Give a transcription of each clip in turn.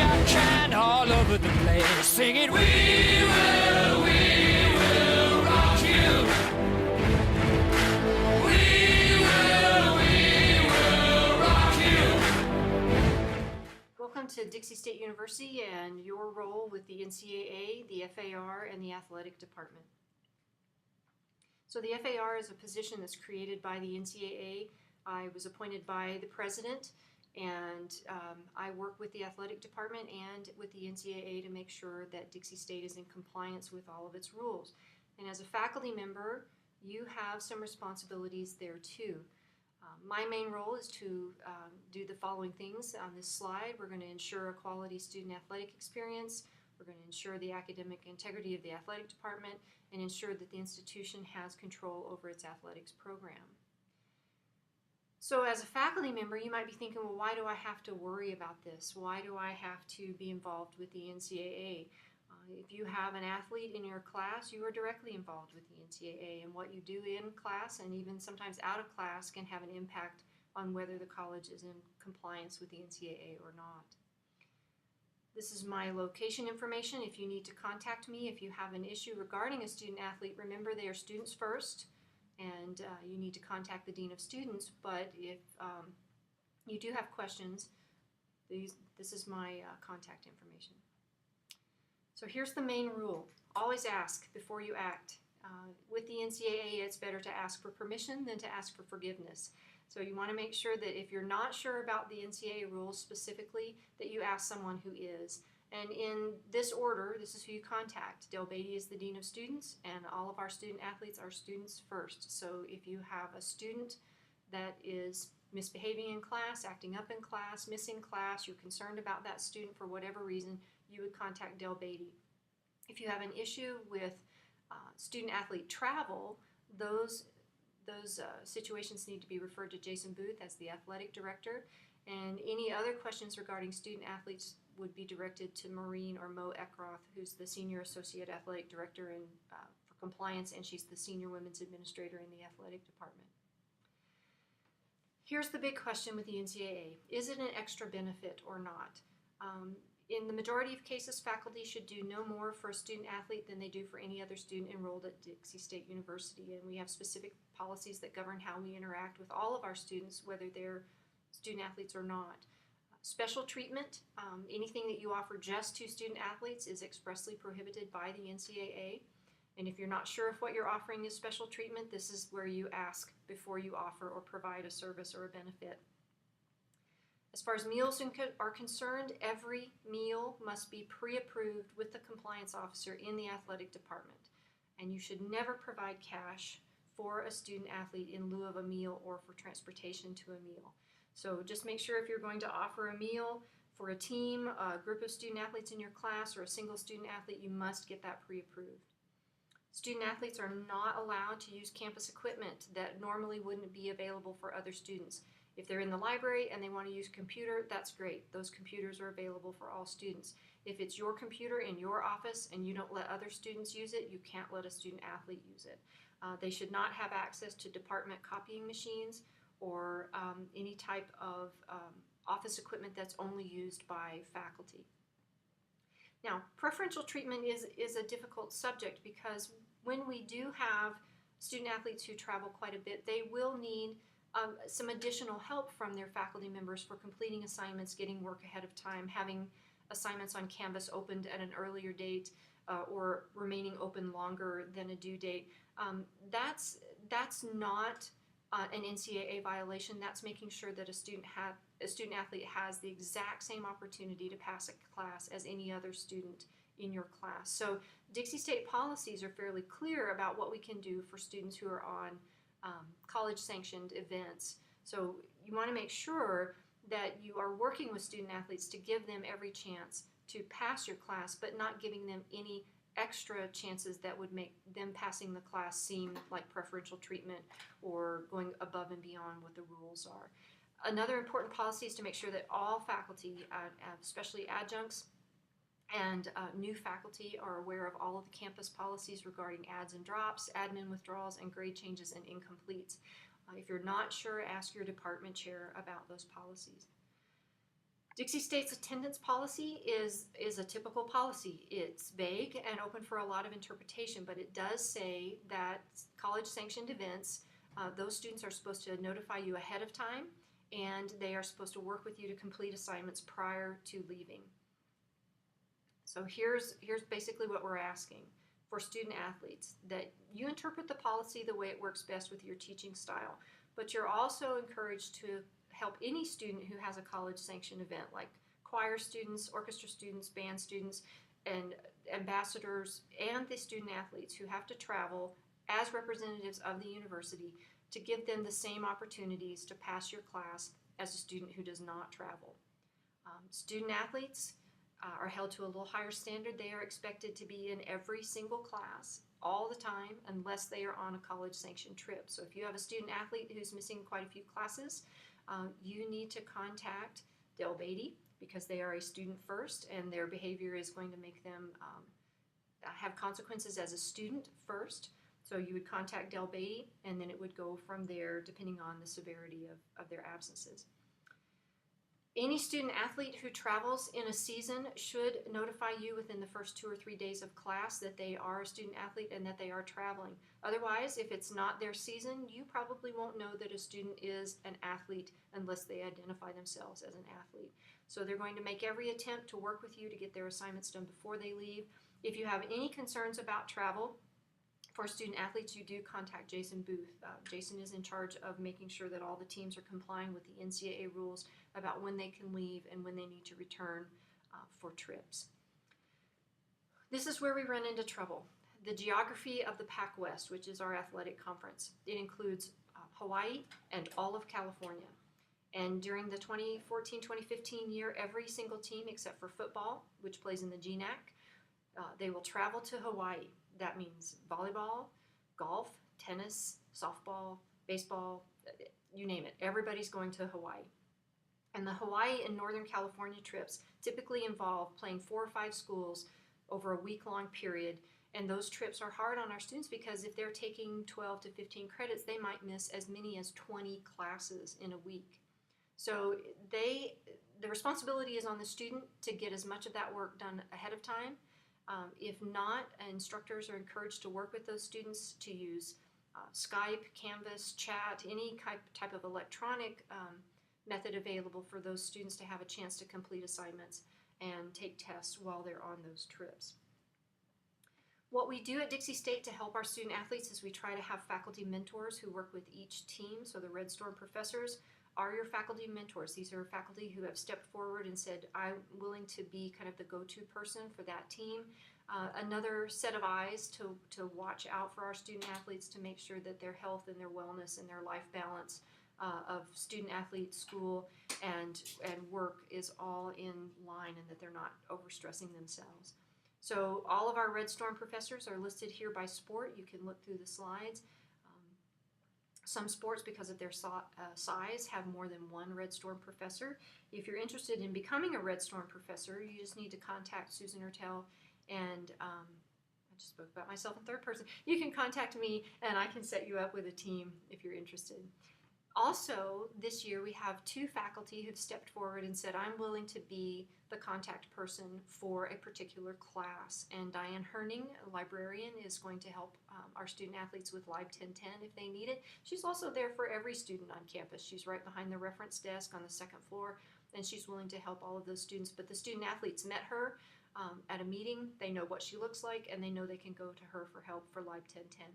got kind all over the place, singing, we will rock you. We will rock you. Welcome to Dixie State University and your role with the NCAA, the FAR, and the athletic department. So the FAR is a position that's created by the NCAA. I was appointed by the president, and I work with the athletic department and with the NCAA to make sure that Dixie State is in compliance with all of its rules. And as a faculty member, you have some responsibilities there too. My main role is to do the following things on this slide. We're going to ensure a quality student athletic experience. We're going to ensure the academic integrity of the athletic department and ensure that the institution has control over its athletics program. So as a faculty member, you might be thinking, well, why do I have to worry about this? Why do I have to be involved with the NCAA? If you have an athlete in your class, you are directly involved with the NCAA, and what you do in class and even sometimes out of class can have an impact on whether the college is in compliance with the NCAA or not. This is my location information. If you need to contact me, if you have an issue regarding a student athlete, remember they are students first, and you need to contact the Dean of Students. But if you do have questions, this is my contact information. So here's the main rule. Always ask before you act. With the NCAA, it's better to ask for permission than to ask for forgiveness. So you want to make sure that if you're not sure about the NCAA rules specifically, that you ask someone who is. And in this order, this is who you contact. Dale Beatty is the Dean of Students, and all of our student athletes are students first. So if you have a student that is misbehaving in class, acting up in class, missing class, you're concerned about that student for whatever reason, you would contact Dale Beatty. If you have an issue with student-athlete travel, those situations need to be referred to Jason Booth as the athletic director, and any other questions regarding student-athletes would be directed to Maureen or Mo Eckroth, who's the Senior Associate Athletic Director for Compliance, and she's the Senior Women's Administrator in the Athletic Department. Here's the big question with the NCAA. Is it an extra benefit or not? In the majority of cases, faculty should do no more for a student athlete than they do for any other student enrolled at Dixie State University, and we have specific policies that govern how we interact with all of our students, whether they're student athletes or not. Special treatment, anything that you offer just to student athletes is expressly prohibited by the NCAA, and if you're not sure if what you're offering is special treatment, this is where you ask before you offer or provide a service or a benefit. As far as meals are concerned, every meal must be pre-approved with the compliance officer in the athletic department. And you should never provide cash for a student athlete in lieu of a meal or for transportation to a meal. So just make sure if you're going to offer a meal for a team, a group of student athletes in your class, or a single student athlete, you must get that pre-approved. Student athletes are not allowed to use campus equipment that normally wouldn't be available for other students. If they're in the library and they want to use a computer, that's great. Those computers are available for all students. If it's your computer in your office and you don't let other students use it, you can't let a student athlete use it. They should not have access to department copying machines or any type of office equipment that's only used by faculty. Now, preferential treatment is a difficult subject because when we do have student athletes who travel quite a bit, they will need some additional help from their faculty members for completing assignments, getting work ahead of time, having assignments on Canvas opened at an earlier date or remaining open longer than a due date. That's not an NCAA violation. That's making sure that a student athlete has the exact same opportunity to pass a class as any other student in your class. So Dixie State policies are fairly clear about what we can do for students who are on college-sanctioned events. So you want to make sure that you are working with student athletes to give them every chance to pass your class, but not giving them any extra chances that would make them passing the class seem like preferential treatment or going above and beyond what the rules are. Another important policy is to make sure that all faculty, especially adjuncts and new faculty, are aware of all of the campus policies regarding adds and drops, admin withdrawals, and grade changes and incompletes. If you're not sure, ask your department chair about those policies. Dixie State's attendance policy is a typical policy. It's vague and open for a lot of interpretation, but it does say that college-sanctioned events, those students are supposed to notify you ahead of time, and they are supposed to work with you to complete assignments prior to leaving. So here's basically what we're asking for student athletes, that you interpret the policy the way it works best with your teaching style, but you're also encouraged to help any student who has a college-sanctioned event, like choir students, orchestra students, band students, and ambassadors, and the student athletes who have to travel as representatives of the university, to give them the same opportunities to pass your class as a student who does not travel. Student athletes are held to a little higher standard. They are expected to be in every single class all the time unless they are on a college-sanctioned trip. So if you have a student athlete who's missing quite a few classes, you need to contact Del Beatty, because they are a student first and their behavior is going to make them have consequences as a student first. So you would contact Del Beatty, and then it would go from there depending on the severity of their absences. Any student athlete who travels in a season should notify you within the first 2 or 3 days of class that they are a student athlete and that they are traveling. Otherwise, if it's not their season, you probably won't know that a student is an athlete unless they identify themselves as an athlete. So they're going to make every attempt to work with you to get their assignments done before they leave. If you have any concerns about travel, for student athletes, you do contact Jason Booth. Jason is in charge of making sure that all the teams are complying with the NCAA rules about when they can leave and when they need to return for trips. This is where we run into trouble. The geography of the Pac West, which is our athletic conference, it includes Hawaii and all of California. And during the 2014-2015 year, every single team except for football, which plays in the GNAC, they will travel to Hawaii. That means volleyball, golf, tennis, softball, baseball, you name it. Everybody's going to Hawaii. And the Hawaii and Northern California trips typically involve playing 4 or 5 schools over a week-long period. And those trips are hard on our students because if they're taking 12 to 15 credits, they might miss as many as 20 classes in a week. So the responsibility is on the student to get as much of that work done ahead of time. If not, instructors are encouraged to work with those students to use Skype, Canvas, chat, any type of electronic method available for those students to have a chance to complete assignments and take tests while they're on those trips. What we do at Dixie State to help our student athletes is we try to have faculty mentors who work with each team. So the Red Storm professors are your faculty mentors. These are faculty who have stepped forward and said, I'm willing to be kind of the go-to person for that team. Another set of eyes to watch out for our student athletes to make sure that their health and their wellness and their life balance of student athlete, school, and work is all in line and that they're not overstressing themselves. So all of our Red Storm professors are listed here by sport. You can look through the slides. Some sports, because of their size, have more than one Red Storm professor. If you're interested in becoming a Red Storm professor, you just need to contact Susan Ertel, and I just spoke about myself in third person. You can contact me, and I can set you up with a team if you're interested. Also, this year we have 2 faculty who've stepped forward and said, I'm willing to be the contact person for a particular class. And Diane Herning, a librarian, is going to help our student athletes with Live 1010 if they need it. She's also there for every student on campus. She's right behind the reference desk on the 2nd floor, and she's willing to help all of those students. But the student athletes met her at a meeting. They know what she looks like, and they know they can go to her for help for Live 1010.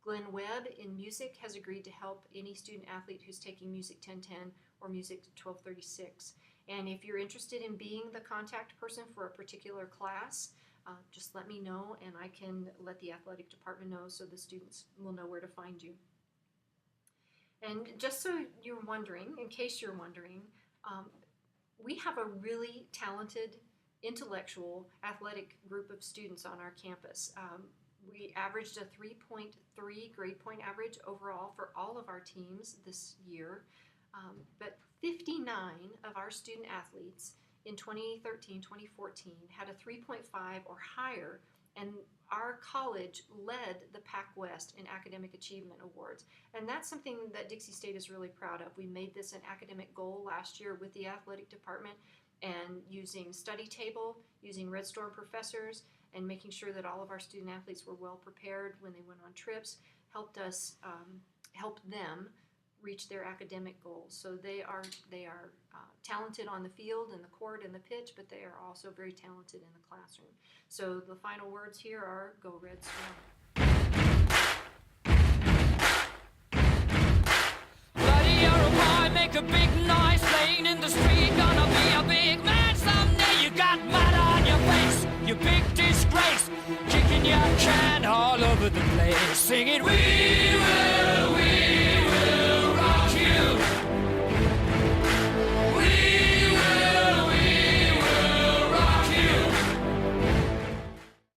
Glenn Webb in music has agreed to help any student athlete who's taking Music 1010 or Music 1236. And if you're interested in being the contact person for a particular class, just let me know and I can let the athletic department know so the students will know where to find you. And just so you're wondering, in case you're wondering, we have a really talented, intellectual, athletic group of students on our campus. We averaged a 3.3 grade point average overall for all of our teams this year, but 59 of our student athletes in 2013-2014 had a 3.5 or higher, and our college led the Pac West in academic achievement awards. And that's something that Dixie State is really proud of. We made this an academic goal last year with the athletic department, and using study table, using Red Storm professors, and making sure that all of our student athletes were well prepared when they went on trips helped us help them reach their academic goals. So they are talented on the field and the court and the pitch, but they are also very talented in the classroom. So the final words here are go Red Storm. Buddy, you're a boy, make a big noise, playing in the street, gonna be a big man someday. You got mud on your face, you big disgrace, kicking your can all over the place, singing we